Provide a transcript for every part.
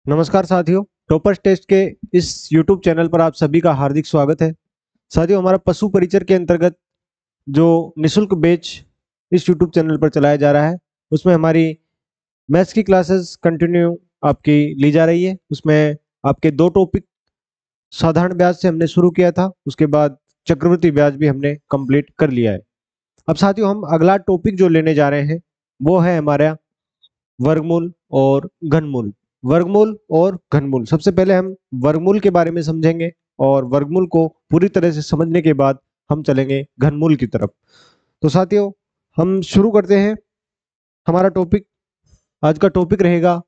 नमस्कार साथियों, toppers test के इस YouTube चैनल पर आप सभी का हार्दिक स्वागत है। साथियों, हमारा पशु परिचर के अंतर्गत जो निशुल्क बैच इस YouTube चैनल पर चलाया जा रहा है, उसमें हमारी मैथ्स की क्लासेस कंटिन्यू आपकी ली जा रही है। उसमें आपके दो टॉपिक साधारण ब्याज से हमने शुरू किया था, उसके बाद चक्रवृद्धि ब्याज भी हमने कंप्लीट कर लिया है। अब साथियों, हम अगला टॉपिक जो लेने जा रहे हैं वो है हमारा वर्गमूल और घनमूल। वर्गमूल और घनमूल, सबसे पहले हम वर्गमूल के बारे में समझेंगे और वर्गमूल को पूरी तरह से समझने के बाद हम चलेंगे घनमूल की तरफ। तो साथियों, हम शुरू करते हैं हमारा टॉपिक। आज का टॉपिक रहेगा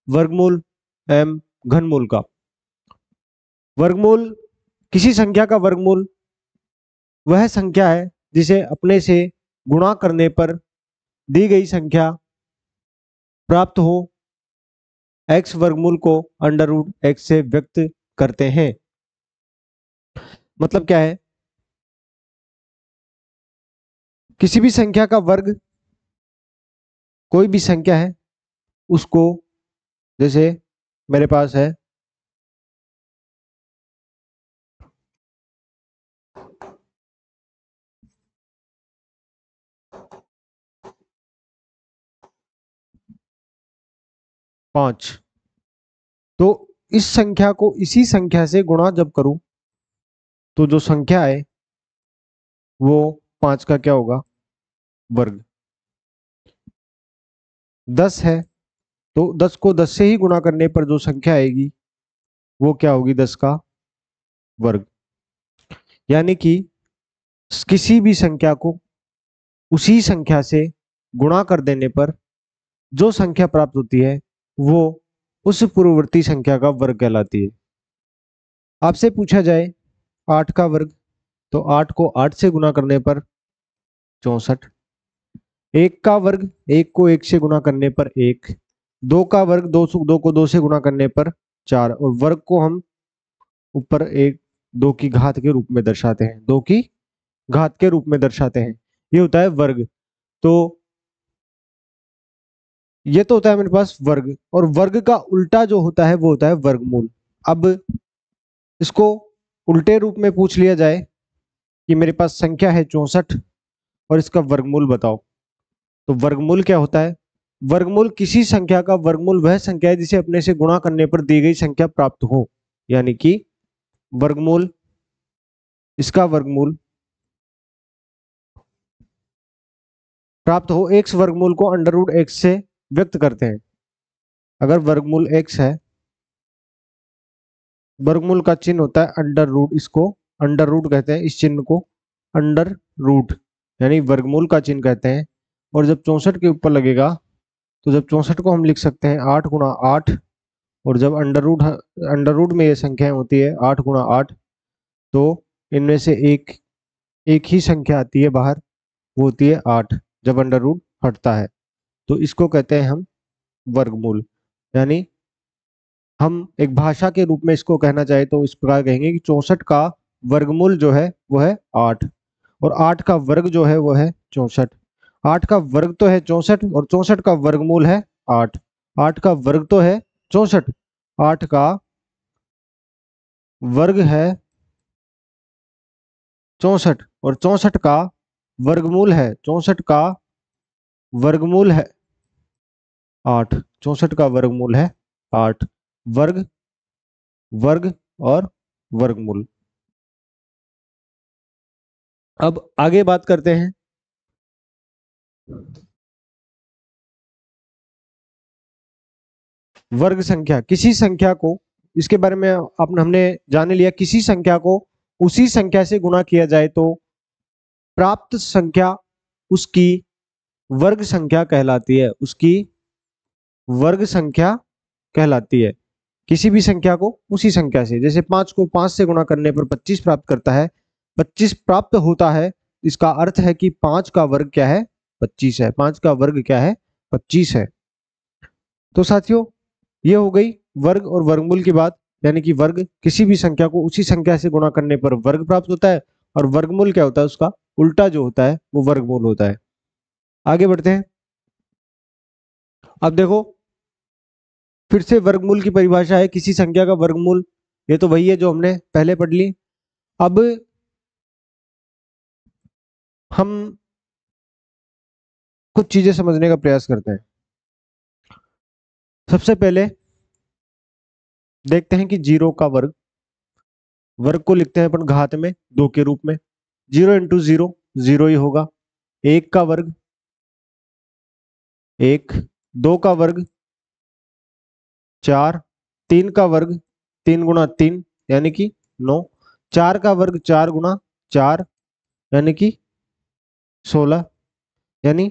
वर्गमूल एवं घनमूल का। वर्गमूल, किसी संख्या का वर्गमूल वह संख्या है जिसे अपने से गुणा करने पर दी गई संख्या प्राप्त हो। एक्स वर्गमूल को अंडर रूट एक्स से व्यक्त करते हैं। मतलब क्या है, किसी भी संख्या का वर्ग, कोई भी संख्या है उसको, जैसे मेरे पास है 5, तो इस संख्या को इसी संख्या से गुणा जब करूं तो जो संख्या है वो 5 का क्या होगा, वर्ग। 10 है तो 10 को 10 से ही गुणा करने पर जो संख्या आएगी वो क्या होगी, 10 का वर्ग। यानी कि किसी भी संख्या को उसी संख्या से गुणा कर देने पर जो संख्या प्राप्त होती है वो उस पूर्ववर्ती संख्या का वर्ग कहलाती है। आपसे पूछा जाए 8 का वर्ग, तो 8 को 8 से गुणा करने पर 64। 1 का वर्ग, 1 को 1 से गुणा करने पर 1। 2 का वर्ग, 2 को 2 से गुणा करने पर 4। और वर्ग को हम ऊपर एक 2 की घात के रूप में दर्शाते हैं, 2 की घात के रूप में दर्शाते हैं। ये होता है वर्ग। तो ये तो होता है मेरे पास वर्ग, और वर्ग का उल्टा जो होता है वो होता है वर्गमूल। अब इसको उल्टे रूप में पूछ लिया जाए कि मेरे पास संख्या है 64 और इसका वर्गमूल बताओ, तो वर्गमूल क्या होता है। वर्गमूल, किसी संख्या का वर्गमूल वह संख्या है जिसे अपने से गुणा करने पर दी गई संख्या प्राप्त हो। यानी कि वर्गमूल, इसका वर्गमूल प्राप्त हो, एक्स वर्गमूल को अंडर रूट एक्स से व्यक्त करते हैं। अगर वर्गमूल एक्स है, वर्गमूल का चिन्ह होता है अंडर रूट, इसको अंडर रूट कहते हैं, इस चिन्ह को अंडर रूट यानी वर्गमूल का चिन्ह कहते हैं। और जब 64 के ऊपर लगेगा तो जब 64 को हम लिख सकते हैं 8 गुणा 8, और जब अंडर रूट में ये संख्याएं होती है 8 गुणा 8, तो इनमें से एक एक ही संख्या आती है बाहर, वो होती है 8 जब अंडर रूट हटता है। तो इसको कहते हैं हम वर्गमूल। यानी हम एक भाषा के रूप में इसको कहना चाहे तो इस प्रकार कहेंगे कि 64 का वर्गमूल जो है वो है 8, और 8 का वर्ग जो है वो है 64। 8 का वर्ग तो है 64 और 64 का वर्गमूल है 8। 8 का वर्ग तो है 64, 8 का वर्ग है 64, और 64 का वर्गमूल है, 64 का वर्गमूल है 8। 64 का वर्गमूल है 8। वर्ग, वर्ग और वर्गमूल। अब आगे बात करते हैं वर्ग संख्या। किसी संख्या को, इसके बारे में हमने जान लिया, किसी संख्या को उसी संख्या से गुणा किया जाए तो प्राप्त संख्या उसकी वर्ग संख्या कहलाती है, उसकी वर्ग संख्या कहलाती है। किसी भी संख्या को उसी संख्या से, जैसे 5 को 5 से गुणा करने पर 25 प्राप्त करता है, 25 प्राप्त होता है, इसका अर्थ है कि 5 का वर्ग क्या है, 25 है। 5 का वर्ग क्या है, 25 है। तो साथियों, ये हो गई वर्ग और वर्गमूल की बात। यानी कि वर्ग, किसी भी संख्या को उसी संख्या से गुणा करने पर वर्ग प्राप्त होता है, और वर्गमूल क्या होता है, उसका उल्टा जो होता है वो वर्गमूल होता है। आगे बढ़ते हैं। अब देखो, फिर से वर्गमूल की परिभाषा है किसी संख्या का वर्गमूल, ये तो वही है जो हमने पहले पढ़ ली। अब हम कुछ चीजें समझने का प्रयास करते हैं। सबसे पहले देखते हैं कि जीरो का वर्ग, वर्ग को लिखते हैं अपन घात में 2 के रूप में। 0 × 0 0 ही होगा। 1 का वर्ग 1, 2 का वर्ग 4, 3 का वर्ग 3 × 3 यानी कि 9, 4 का वर्ग 4 × 4 यानी कि 16। यानी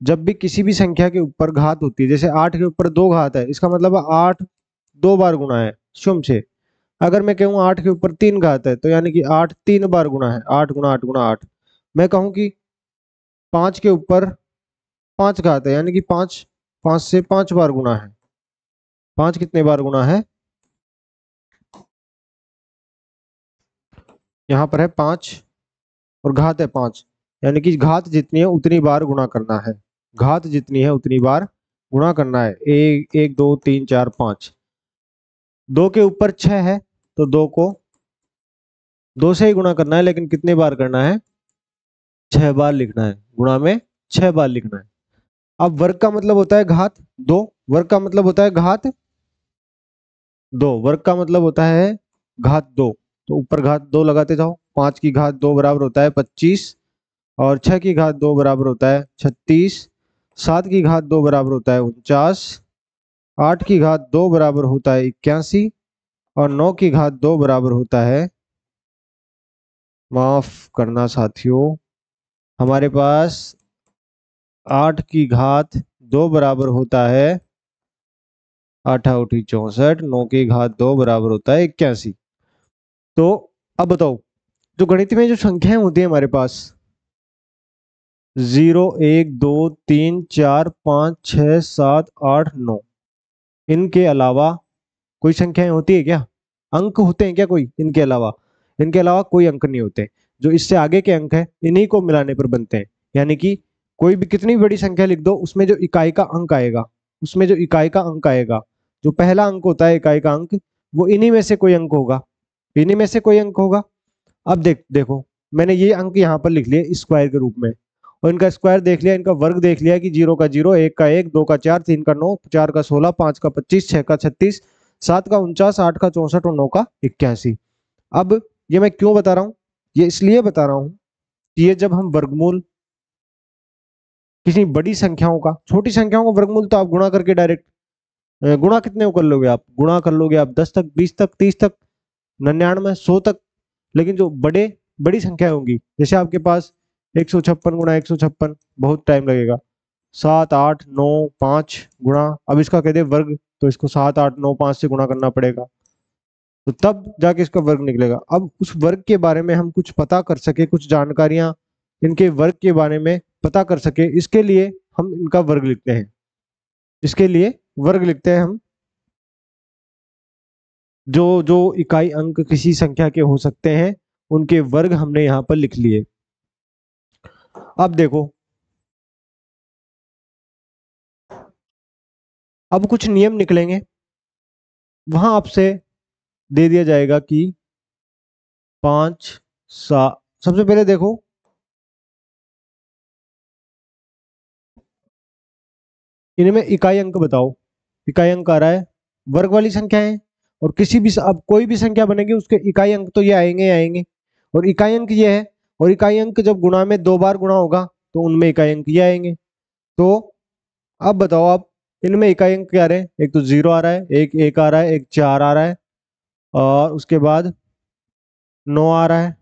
जब भी किसी भी संख्या के ऊपर घात होती है, जैसे 8 के ऊपर 2 घात है, इसका मतलब 8 2 बार गुणा है शून्य से। अगर मैं कहूँ 8 के ऊपर 3 घात है, तो यानी कि 8 3 बार गुणा है, 8 × 8 × 8। मैं कहूँ कि 5 के ऊपर 5 घात है, यानी कि 5 5 से 5 बार गुणा है। 5 कितने बार गुणा है? यहाँ पर है 5 और घात है 5, यानी कि घात जितनी है उतनी बार गुणा करना है। घात जितनी है उतनी बार गुणा करना है। 1 1 2 3 4 5। 2 के ऊपर 6 है, तो 2 को 2 से ही गुणा करना है, लेकिन कितनी बार करना है? 6 बार लिखना है। गुणा में 6 बार लिखना है। अब वर्ग का मतलब होता है घात 2, वर्ग का मतलब होता है घात 2, वर्ग का मतलब होता है घात 2। तो ऊपर घात 2 लगाते जाओ। 5 की घात 2 बराबर होता है 25, और 6 की घात 2 बराबर होता है 36, 7 की घात 2 बराबर होता है 49, 8 की घात 2 बराबर होता है 81, और 9 की घात 2 बराबर होता है, माफ करना साथियों, हमारे पास 8 की घात 2 बराबर होता है 8 8 64, 9 की घात 2 बराबर होता है 81। तो अब बताओ, जो गणित में जो संख्याएं होती है हमारे पास 0 1 2 3 4 5 6 7 8 9, इनके अलावा कोई संख्याएं होती है क्या? अंक होते हैं क्या कोई इनके अलावा? इनके अलावा कोई अंक नहीं होते। जो इससे आगे के अंक है इन्हीं को मिलाने पर बनते हैं। यानी कि कोई भी कितनी बड़ी संख्या लिख दो, उसमें जो इकाई का अंक आएगा, उसमें जो इकाई का अंक आएगा, जो पहला अंक होता है इकाई का अंक, वो इन्हीं में से कोई अंक होगा। इन्हीं में से कोई अंक होगा। अब देखो, मैंने ये अंक यहाँ पर लिख लिए स्क्वायर के रूप में, और इनका स्क्वायर देख लिया, इनका वर्ग देख लिया कि 0 का 0, 1 का 1, 2 का 4, 3 का 9, 4 का 16, 5 का 25, 6 का 36, 7 का 49, 8 का 64 और 9 का 81। अब ये मैं क्यों बता रहा हूँ? ये इसलिए बता रहा हूँ कि ये जब हम वर्गमूल किसी बड़ी संख्याओं का, छोटी संख्याओं का वर्गमूल तो आप गुणा करके डायरेक्ट, गुणा कितने को कर लोगे आप? गुणा कर लोगे आप 10 तक, 20 तक, 30 तक, 99, 100 तक। लेकिन जो बड़ी संख्या होंगी, जैसे आपके पास 156 × 156, बहुत टाइम लगेगा। 7 8 9 5 गुणा, अब इसका कह दे वर्ग, तो इसको 7 8 9 5 से गुणा करना पड़ेगा, तो तब जाके इसका वर्ग निकलेगा। अब उस वर्ग के बारे में हम कुछ पता कर सके, कुछ जानकारियां इनके वर्ग के बारे में पता कर सके, इसके लिए हम इनका वर्ग लिखते हैं। इसके लिए वर्ग लिखते हैं हम। जो जो इकाई अंक किसी संख्या के हो सकते हैं, उनके वर्ग हमने यहाँ पर लिख लिए। अब देखो, अब कुछ नियम निकलेंगे, वहां आपसे दे दिया जाएगा कि 5 7। सबसे पहले देखो, इनमें इकाई अंक बताओ। इकाई अंक आ रहा है, वर्ग वाली संख्या है, और किसी भी अब कोई भी संख्या बनेगी उसके इकाई अंक तो ये आएंगे आएंगे, और इकाई अंक ये है। और इकाई अंक जब गुणा में 2 बार गुणा होगा, तो उनमें इकाई अंक ये आएंगे। तो अब बताओ, आप इनमें इकाई अंक क्या आ रहे हैं? एक तो 0 आ रहा है, एक 1 आ रहा है, एक 4 आ रहा है, और उसके बाद 9 आ रहा है,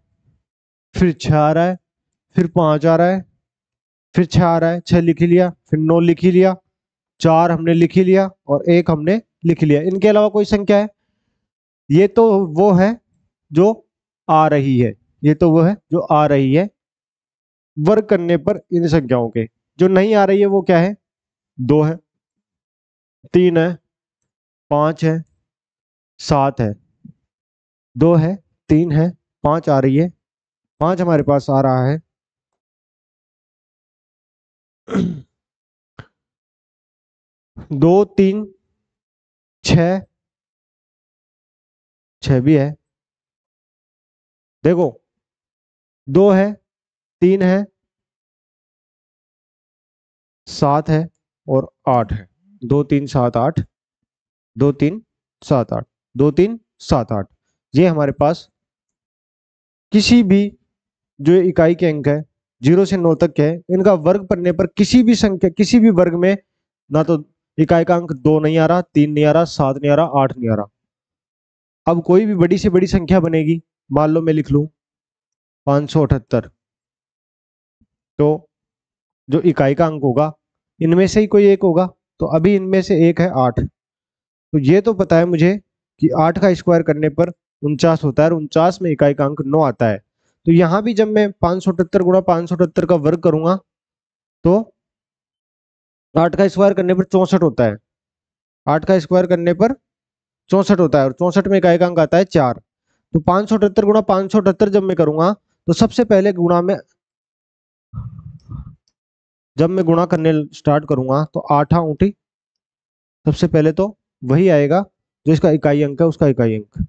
फिर 6 आ रहा है, फिर 5 आ रहा है, फिर 6 आ रहा है, 6 लिख ही लिया, फिर 9 लिख ही लिया, 4 हमने लिख ही लिया, और 1 हमने लिख लिया। इनके अलावा कोई संख्या है? ये तो वो है जो आ रही है, ये तो वो है जो आ रही है वर्ग करने पर इन संख्याओं के। जो नहीं आ रही है वो क्या है? 2 है, 3 है, 5 है, 7 है। 2 है, 3 है, 5 आ रही है, 5 हमारे पास आ रहा है। 2 3 6, 6 भी है, देखो 2 है, 3 है, 7 है और 8 है। 2 3 7 8, 2 3 7 8, 2 3 7 8, ये हमारे पास किसी भी जो इकाई के अंक है 0 से 9 तक के है, इनका वर्ग करने पर किसी भी संख्या, किसी भी वर्ग में ना तो इकाई का अंक 2 नहीं आ रहा, 3 नहीं आ रहा, 7 नहीं आ रहा, 8 नहीं आ रहा। अब कोई भी बड़ी से बड़ी संख्या बनेगी, मान लो मैं लिख लूं 578, तो जो इकाई का अंक होगा इनमें से ही कोई एक होगा, तो अभी इनमें से एक है 8। तो ये तो पता है मुझे कि 8 का स्क्वायर करने पर 49 होता है और 49 में इकाई का अंक 9 आता है। तो यहां भी जब मैं 578 गुणा 578 का वर्ग करूंगा तो 8 का स्क्वायर करने पर 64 होता है। 8 का स्क्वायर करने पर 64 होता है और 64 में इकाई का अंक आता है 4। तो 578 गुणा 578 जब मैं करूंगा तो सबसे पहले गुणा में, जब मैं गुणा करने स्टार्ट करूंगा तो 8 ऊँटी, सबसे पहले तो वही आएगा जो इसका इकाई अंक है, उसका इकाई अंक,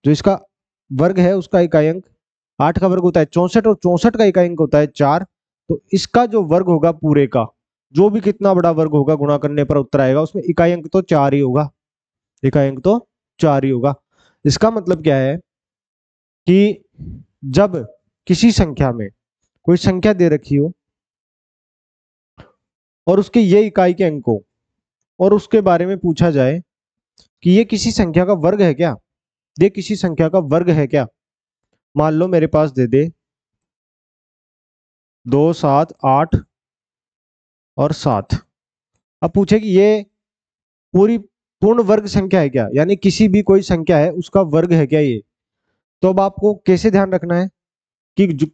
जो इसका वर्ग है उसका इकाई अंक। 8 का वर्ग होता है 64 और 64 का इकाई अंक होता है 4। तो इसका जो वर्ग होगा पूरे का, जो भी कितना बड़ा वर्ग होगा गुणा करने पर उत्तर आएगा, उसमें इकाई अंक तो 4 ही होगा, इकाई अंक तो 4 ही होगा। इसका मतलब क्या है कि जब किसी संख्या में कोई संख्या दे रखी हो और उसके ये इकाई के अंक हो और उसके बारे में पूछा जाए कि ये किसी संख्या का वर्ग है क्या, ये किसी संख्या का वर्ग है क्या। मान लो मेरे पास दे दे 2 7 8 और 7, अब पूछे कि ये पूरी पूर्ण वर्ग संख्या है क्या, यानी किसी भी कोई संख्या है उसका वर्ग है क्या ये। तो अब आपको कैसे ध्यान रखना है कि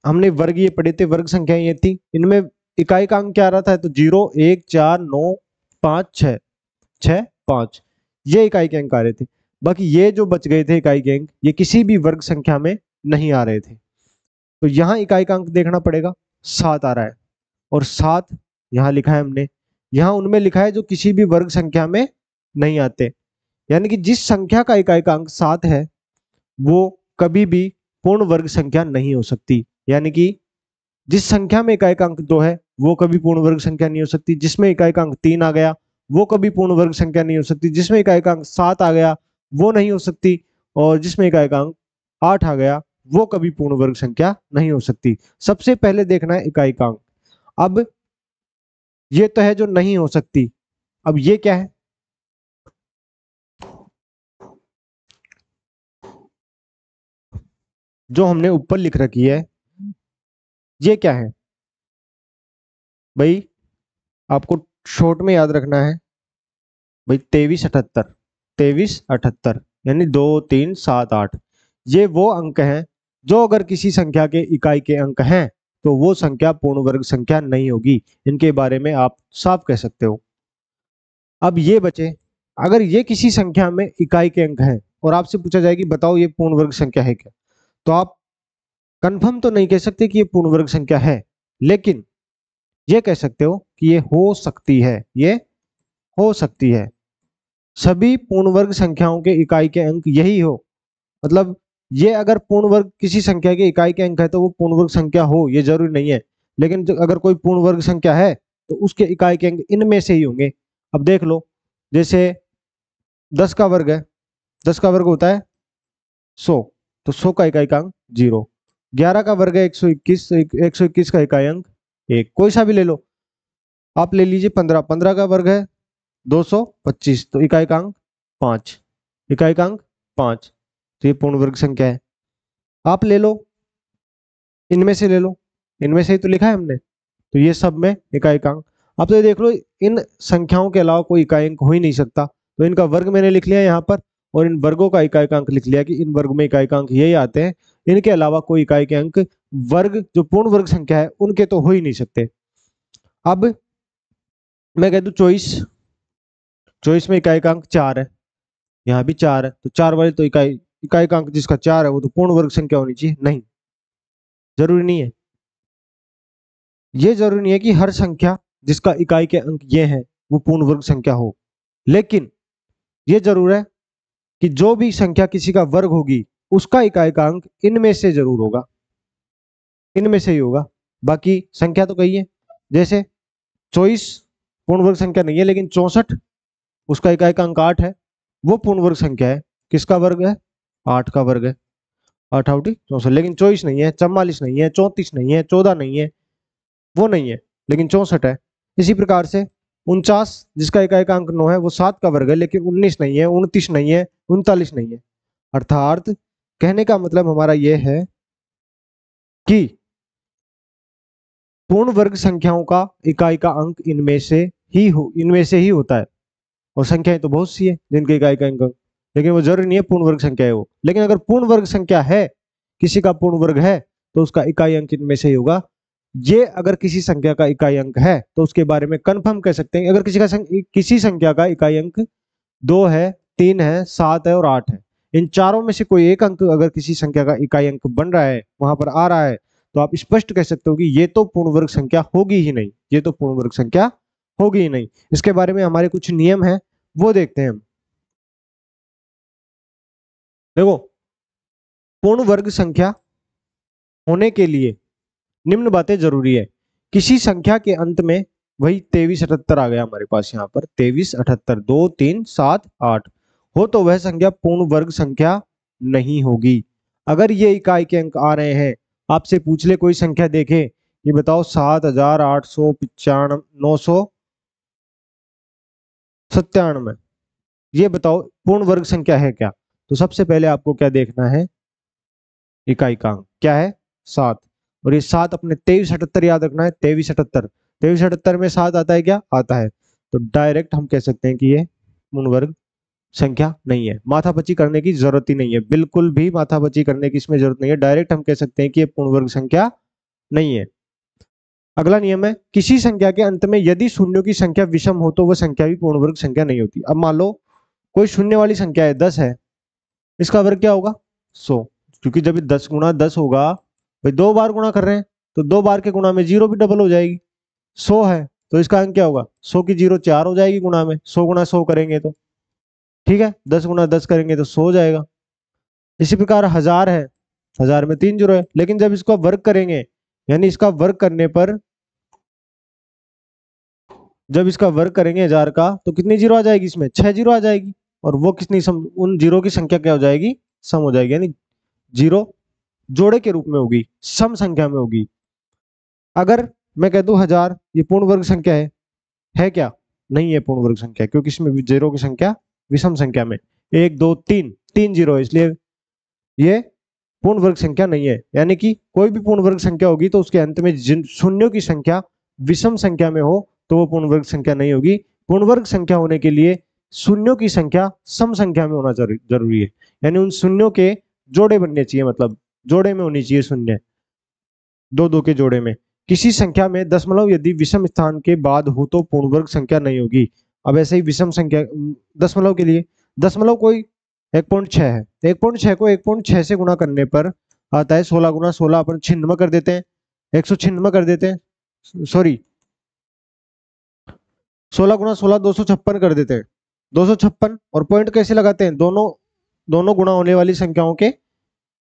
हमने वर्ग ये पढ़े थे, वर्ग संख्या ये थी, इनमें इकाई का अंक क्या आ रहा था, तो 0 1 4 9 5 6, 6 5, ये इकाई के अंक आ रहे थे। बाकी ये जो बच गए थे इकाई के अंक, ये किसी भी वर्ग संख्या में नहीं आ रहे थे। तो यहाँ इकाई का अंक देखना पड़ेगा, 7 आ रहा है और 7 यहाँ लिखा है हमने, यहाँ उनमें लिखा है जो किसी भी वर्ग संख्या में नहीं आते। यानी कि जिस संख्या का इकाई का अंक 7 है वो कभी भी पूर्ण वर्ग संख्या नहीं हो सकती। यानी कि जिस संख्या में इकाई का अंक 2 है वो कभी पूर्ण वर्ग संख्या नहीं हो सकती, जिसमें इकाई का अंक 3 आ गया वो कभी पूर्ण वर्ग संख्या नहीं हो सकती, जिसमें इकाई का अंक 7 आ गया वो नहीं हो सकती, और जिसमें इकाई का अंक 8 आ गया वो कभी पूर्ण वर्ग संख्या नहीं हो सकती। सबसे पहले देखना है इकाई का अंक। अब ये तो है जो नहीं हो सकती, अब ये क्या है, जो हमने ऊपर लिख रखी है ये क्या है भाई, आपको शॉर्ट में याद रखना है भाई, 2378, 2378 यानी 2 3 7 8, ये वो अंक हैं जो अगर किसी संख्या के इकाई के अंक हैं तो वो संख्या पूर्ण वर्ग संख्या नहीं होगी, इनके बारे में आप साफ कह सकते हो। अब ये बचे, अगर ये किसी संख्या में इकाई के अंक हैं और आपसे पूछा जाए कि बताओ ये पूर्ण वर्ग संख्या है क्या, तो आप कंफर्म तो नहीं कह सकते कि ये पूर्ण वर्ग संख्या है, लेकिन ये कह सकते हो कि ये हो सकती है, ये हो सकती है। सभी पूर्ण वर्ग संख्याओं के इकाई के अंक यही हो, मतलब ये अगर पूर्ण वर्ग किसी संख्या के इकाई के अंक है तो वो पूर्ण वर्ग संख्या हो ये जरूरी नहीं है, लेकिन अगर कोई पूर्ण वर्ग संख्या है तो उसके इकाई के अंक इनमें से ही होंगे। अब देख लो, जैसे 10 का वर्ग है, 10 का वर्ग होता है 100, तो 100 का इकाई का अंक 0। 11 का वर्ग है 121, 121 का इकाई अंक 1, कोई सा भी ले लो। आप ले लीजिए 15, 15 का वर्ग है 225, तो इकाई का अंक 5, इकाई का अंक 5, तो ये पूर्ण वर्ग संख्या है। आप ले लो, इनमें से ले लो, इनमें से ही तो लिखा है हमने, तो ये सब में इकाई का अंक। आप तो ये देख लो, इन संख्याओं के अलावा कोई इकाई अंक हो ही नहीं सकता, तो इनका वर्ग मैंने लिख लिया यहाँ पर और इन वर्गों का इकाई का अंक लिख लिया कि इन वर्ग में इकाई का अंक यही आते हैं, इनके अलावा कोई इकाई के अंक वर्ग जो पूर्ण वर्ग संख्या है उनके तो हो ही नहीं सकते। अब मैं कह दूं 24, 24 में इकाई का अंक 4 है, यहाँ भी 4 है, तो 4 वाली तो इकाई इकाई का अंक जिसका 4 है वो तो पूर्ण वर्ग संख्या होनी चाहिए, नहीं, जरूरी नहीं है। ये जरूरी नहीं है कि हर संख्या जिसका इकाई के अंक ये है वो पूर्ण वर्ग संख्या हो। लेकिन ये जरूर है कि जो भी संख्या किसी का वर्ग होगी उसका इकाई का अंक इनमें से जरूर होगा, इनमें से ही होगा। बाकी संख्या तो कही है, जैसे 24 पूर्ण वर्ग संख्या नहीं है, लेकिन 64 उसका इकाई का अंक 8 है, वो पूर्ण वर्ग संख्या है। किसका वर्ग है? 8 का वर्ग है। 8 आउटी 64, लेकिन 24 नहीं है, 44 नहीं है, 34 नहीं है, 14 नहीं है, वो नहीं है, लेकिन 64 है। इसी प्रकार से 49 जिसका इकाई का अंक 9 है, वो 7 का वर्ग है, लेकिन 19 नहीं है, 29 नहीं है, 39 नहीं है। अर्थात कहने का मतलब हमारा यह है कि पूर्ण वर्ग संख्याओं का इकाई का अंक इनमें से ही होता है। और संख्याएं तो बहुत सी है जिनके इकाई का अंक, लेकिन वो जरूरी नहीं है पूर्ण वर्ग संख्या है वो। लेकिन अगर पूर्ण वर्ग संख्या है, किसी का पूर्ण वर्ग है, तो उसका इकाई अंक इनमें से ही होगा। ये अगर किसी संख्या का इकाई अंक है तो उसके बारे में कंफर्म कह सकते हैं। अगर किसी संख्या का इकाई अंक 2 है, 3 है, 7 है और 8 है, इन चारों में से कोई एक अंक अगर किसी संख्या का इकाई अंक बन रहा है, वहां पर आ रहा है, तो आप स्पष्ट कह सकते हो कि ये तो पूर्ण वर्ग संख्या होगी ही नहीं, ये तो पूर्ण वर्ग संख्या होगी ही नहीं। इसके बारे में हमारे कुछ नियम हैं, वो देखते हैं हम। देखो, पूर्ण वर्ग संख्या होने के लिए निम्न बातें जरूरी है। किसी संख्या के अंत में, वही 23 78 आ गया हमारे पास, यहाँ पर 23 78 2 3 7 8 हो, तो वह संख्या पूर्ण वर्ग संख्या नहीं होगी। अगर ये इकाई के अंक आ रहे हैं, आपसे पूछ ले कोई संख्या देखे, ये बताओ 7895 ये बताओ पूर्ण वर्ग संख्या है क्या? तो सबसे पहले आपको क्या देखना है? इकाई का अंक क्या है? 7। और ये 7 अपने 23 78 याद रखना है। 23 78, 23 78 में 7 आता है क्या? आता है। तो डायरेक्ट हम कह सकते हैं कि ये पूर्ण वर्ग संख्या नहीं है। माथापच्ची करने की जरूरत ही नहीं है, बिल्कुल भी माथापच्ची करने की इसमें जरूरत नहीं है। डायरेक्ट हम कह सकते हैं कि ये पूर्ण वर्ग संख्या नहीं है। अगला नियम है, किसी संख्या के अंत में यदि शून्यों की संख्या विषम हो तो वह संख्या भी पूर्ण वर्ग संख्या नहीं होती। अब मान लो कोई शून्य वाली संख्या है, 10 है, इसका वर्ग क्या होगा? 100। क्योंकि जब 10 गुणा 10 होगा, भाई 2 बार गुणा कर रहे हैं, तो 2 बार के गुणा में जीरो भी डबल हो जाएगी। 100 है तो इसका अंक क्या होगा? 100 की जीरो 4 हो जाएगी गुणा में, 100 गुणा 100 करेंगे तो, ठीक है, 10 गुणा 10 करेंगे तो 100 हो जाएगा। इसी प्रकार 1000 है, 1000 में 3 जीरो है, लेकिन जब इसको वर्ग करेंगे, यानी इसका वर्ग करने पर, जब इसका वर्ग करेंगे 1000 का, तो कितनी जीरो आ जाएगी? इसमें 6 जीरो आ जाएगी। और वो कितनी उन जीरो की संख्या क्या हो जाएगी? सम हो जाएगी, यानी जीरो जोड़े के रूप में होगी, सम संख्या में होगी। अगर मैं कह दूं 1000 ये पूर्ण वर्ग संख्या है क्या? नहीं है पूर्ण वर्ग संख्या, क्योंकि इसमें जीरो की संख्या विषम संख्या में 1 2 3 3 जीरो है, इसलिए ये पूर्ण वर्ग संख्या नहीं है। यानी कि कोई भी पूर्ण वर्ग संख्या होगी तो उसके अंत में जिन शून्यों की संख्या विषम संख्या में हो तो वो पूर्ण वर्ग संख्या नहीं होगी। पूर्ण वर्ग संख्या होने के लिए शून्यों की संख्या सम संख्या में होना जरूरी है, यानी उन शून्यों के जोड़े बनने चाहिए, मतलब जोड़े में होनी चाहिए शून्य, दो दो के जोड़े में। किसी संख्या में दशमलव यदि विषम स्थान के बाद हो तो पूर्ण वर्ग संख्या नहीं होगी। अब ऐसे ही विषम संख्या दशमलव के लिए, दशमलव कोई 1.6 है, 1.6 को 1.6 से गुणा करने पर आता है 16 गुणा 16, अपन छिन्नवा कर देते हैं, 196 कर देते हैं, सॉरी 16 गुणा 16 256 कर देते हैं, 256। और पॉइंट कैसे लगाते हैं? दोनों दोनों गुणा होने वाली संख्याओं के,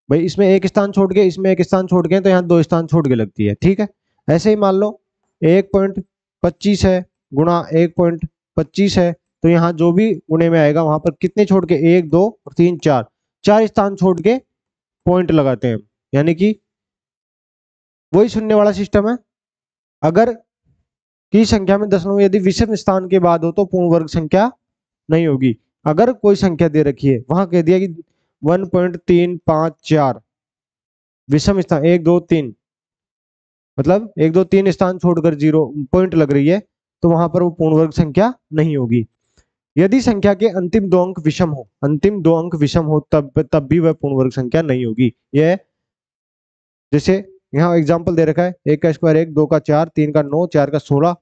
भाई इसमें एक स्थान छोड़ के इसमें एक स्थान छोड़ के, तो यहाँ 2 स्थान छोड़ के लगती है, ठीक है। ऐसे ही मान लो 1.25 है गुणा 1.25 है, तो यहाँ जो भी गुणे में आएगा वहां पर कितने छोड़ के? 1 2 और 3 4, 4 स्थान छोड़ के पॉइंट लगाते हैं, यानी कि वही शून्य वाला सिस्टम है। अगर की संख्या में दशमलव यदि विषम स्थान के बाद हो तो पूर्ण वर्ग संख्या नहीं होगी। अगर कोई संख्या दे रखी है, वहां कह दिया कि 1.354 विषम स्थान 1 2 3, मतलब 1 2 3 स्थान छोड़कर जीरो पॉइंट लग रही है, तो वहां पर वो पूर्ण वर्ग संख्या नहीं होगी। यदि संख्या के अंतिम 2 अंक विषम हो, अंतिम 2 अंक विषम हो, तब भी वह पूर्ण वर्ग संख्या नहीं होगी। यह जैसे यहाँ एग्जाम्पल दे रखा है, 1 का स्क्वायर 1, 2 का 4, 3 का 9, 4 का 16,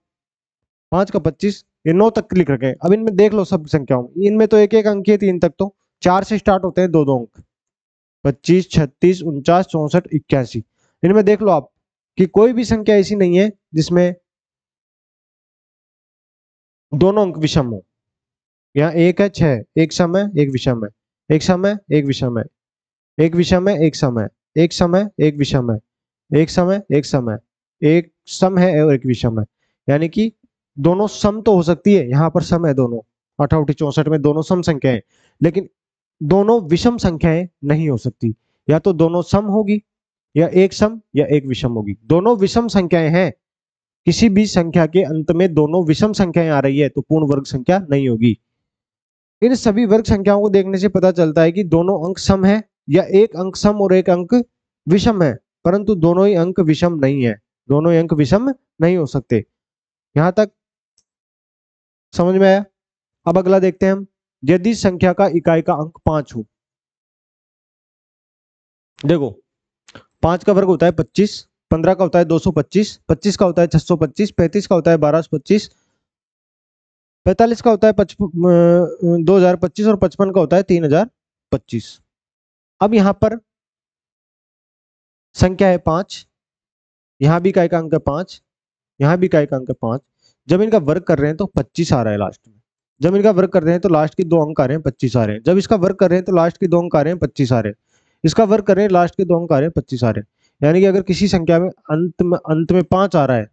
5 का 25, ये 9 तक लिख रखे हैं। अब इनमें देख लो सब संख्याओं, इनमें तो एक एक अंक है 3 तक, तो 4 से स्टार्ट होते हैं 2 2 अंक, 25 36 49 64 81। इनमें देख लो आप कि कोई भी संख्या ऐसी नहीं है जिसमें दोनों अंक विषम हो। यहाँ 1 है, 6, एक सम है, एक विषम है, एक सम है, एक विषम है, एक विषम है, एक सम है, एक सम है, एक विषम है, एक सम है, एक सम है, एक सम है और एक विषम है। यानी कि दोनों सम तो हो सकती है, यहाँ पर सम है दोनों, 88 64 में दोनों सम संख्याएं, लेकिन दोनों विषम संख्याएं नहीं हो सकती। या तो दोनों सम होगी, या एक सम या एक विषम होगी। दोनों विषम संख्याएं हैं, किसी भी संख्या के अंत में दोनों विषम संख्याएं आ रही है तो पूर्ण वर्ग संख्या नहीं होगी। इन सभी वर्ग संख्याओं को देखने से पता चलता है कि दोनों अंक सम है, या एक अंक सम और एक अंक विषम है, परंतु दोनों ही अंक विषम नहीं है। दोनों ही अंक विषम नहीं हो सकते। यहां तक समझ में आया? अब अगला देखते हैं हम। यदि संख्या का इकाई का अंक 5 हो, देखो 5 का वर्ग होता है 25, 15 का होता है 225, 25 का होता है 625, 35 का होता है 1225, 45 का होता है 2025 और 55 का होता है 3025। अब यहां पर संख्या है 5, यहां भी इकाई का अंक है 5, यहां भी इकाई का अंक है 5। जब इनका वर्ग कर रहे हैं तो 25 आ रहा है लास्ट में। जब इनका वर्ग कर रहे हैं तो लास्ट के दो अंक आ रहे हैं 25 आ रहे हैं। जब इसका वर्ग कर रहे हैं तो लास्ट के दो अंक आ रहे हैं 25 आ रहे हैं। इसका वर्ग कर रहे हैं, लास्ट के दो अंक आ रहे हैं 25 आ रहे हैं। यानी कि अगर किसी संख्या में अंत में 5 आ रहा है,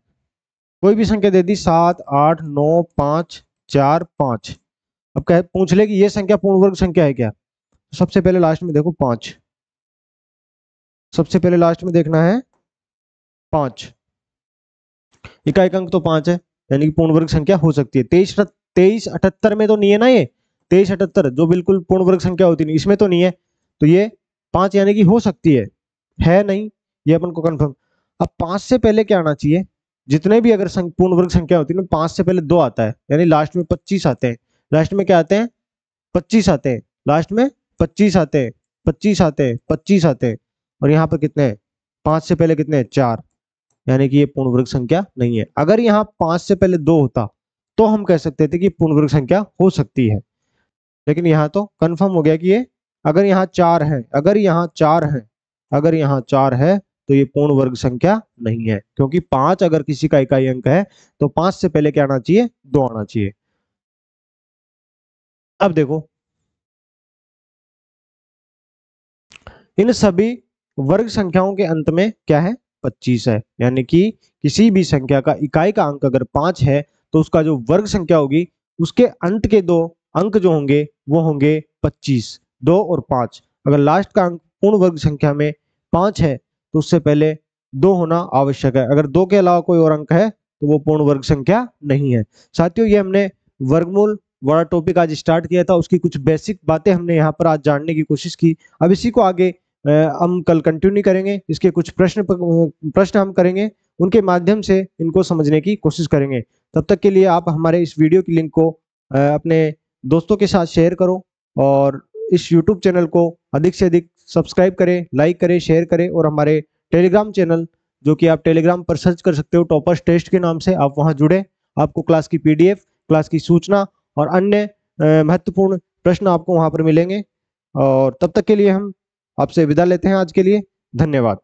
कोई भी संख्या दे दी 7 8 9 5 4 5, अब कह पूछ ले कि ये संख्या पूर्ण वर्ग संख्या है क्या? तो सबसे पहले लास्ट में देखो 5, सबसे पहले लास्ट में देखना है 5, इकाई का अंक तो 5 है, यानी कि पूर्ण वर्ग संख्या हो सकती है। 23 78 में तो नहीं है ना, ये 23 78 जो बिल्कुल पूर्ण वर्ग संख्या होती नहीं, इसमें तो नहीं है, तो ये 5 यानी कि हो सकती है नहीं, ये अपन को कंफर्म। अब 5 से पहले क्या आना चाहिए? जितने भी अगर पूर्ण वर्ग संख्या होती है ना, 5 से पहले 2 आता है, यानी लास्ट में 25 आते हैं। लास्ट में क्या आते हैं? 25 आते हैं। लास्ट में 25 आते हैं, 25 आते हैं, 25 आते हैं। और यहाँ पर कितने हैं? 5 से पहले कितने हैं? 4, यानी कि ये पूर्ण वर्ग संख्या नहीं है। अगर यहाँ 5 से पहले 2 होता तो हम कह सकते थे कि पूर्ण वर्ग संख्या हो सकती है, लेकिन यहाँ तो कंफर्म हो गया कि ये, अगर यहाँ 4 है, अगर यहाँ 4 है, अगर यहाँ 4 है तो ये पूर्ण वर्ग संख्या नहीं है, क्योंकि 5 अगर किसी का इकाई अंक है तो 5 से पहले क्या आना चाहिए? 2 आना चाहिए। अब देखो, इन सभी वर्ग संख्याओं के अंत में क्या है? 25 है, यानी कि किसी भी संख्या का इकाई का अंक अगर 5 है तो उसका जो वर्ग संख्या होगी, उसके अंत के दो अंक जो होंगे वो होंगे 25, 2 और 5। अगर लास्ट का अंक पूर्ण वर्ग संख्या में 5 है तो उससे पहले 2 होना आवश्यक है। अगर 2 के अलावा कोई और अंक है तो वो पूर्ण वर्ग संख्या नहीं है। साथियों, ये हमने वर्गमूल वाला टॉपिक आज स्टार्ट किया था, उसकी कुछ बेसिक बातें हमने यहाँ पर आज जानने की कोशिश की। अब इसी को आगे हम कल कंटिन्यू करेंगे। इसके कुछ प्रश्न हम करेंगे, उनके माध्यम से इनको समझने की कोशिश करेंगे। तब तक के लिए आप हमारे इस वीडियो की लिंक को अपने दोस्तों के साथ शेयर करो, और इस यूट्यूब चैनल को अधिक से अधिक सब्सक्राइब करें, लाइक करें, शेयर करें। और हमारे टेलीग्राम चैनल, जो कि आप टेलीग्राम पर सर्च कर सकते हो टॉपर्स टेस्ट के नाम से, आप वहां जुड़े। आपको क्लास की PDF, क्लास की सूचना और अन्य महत्वपूर्ण प्रश्न आपको वहां पर मिलेंगे। और तब तक के लिए हम आपसे विदा लेते हैं आज के लिए। धन्यवाद।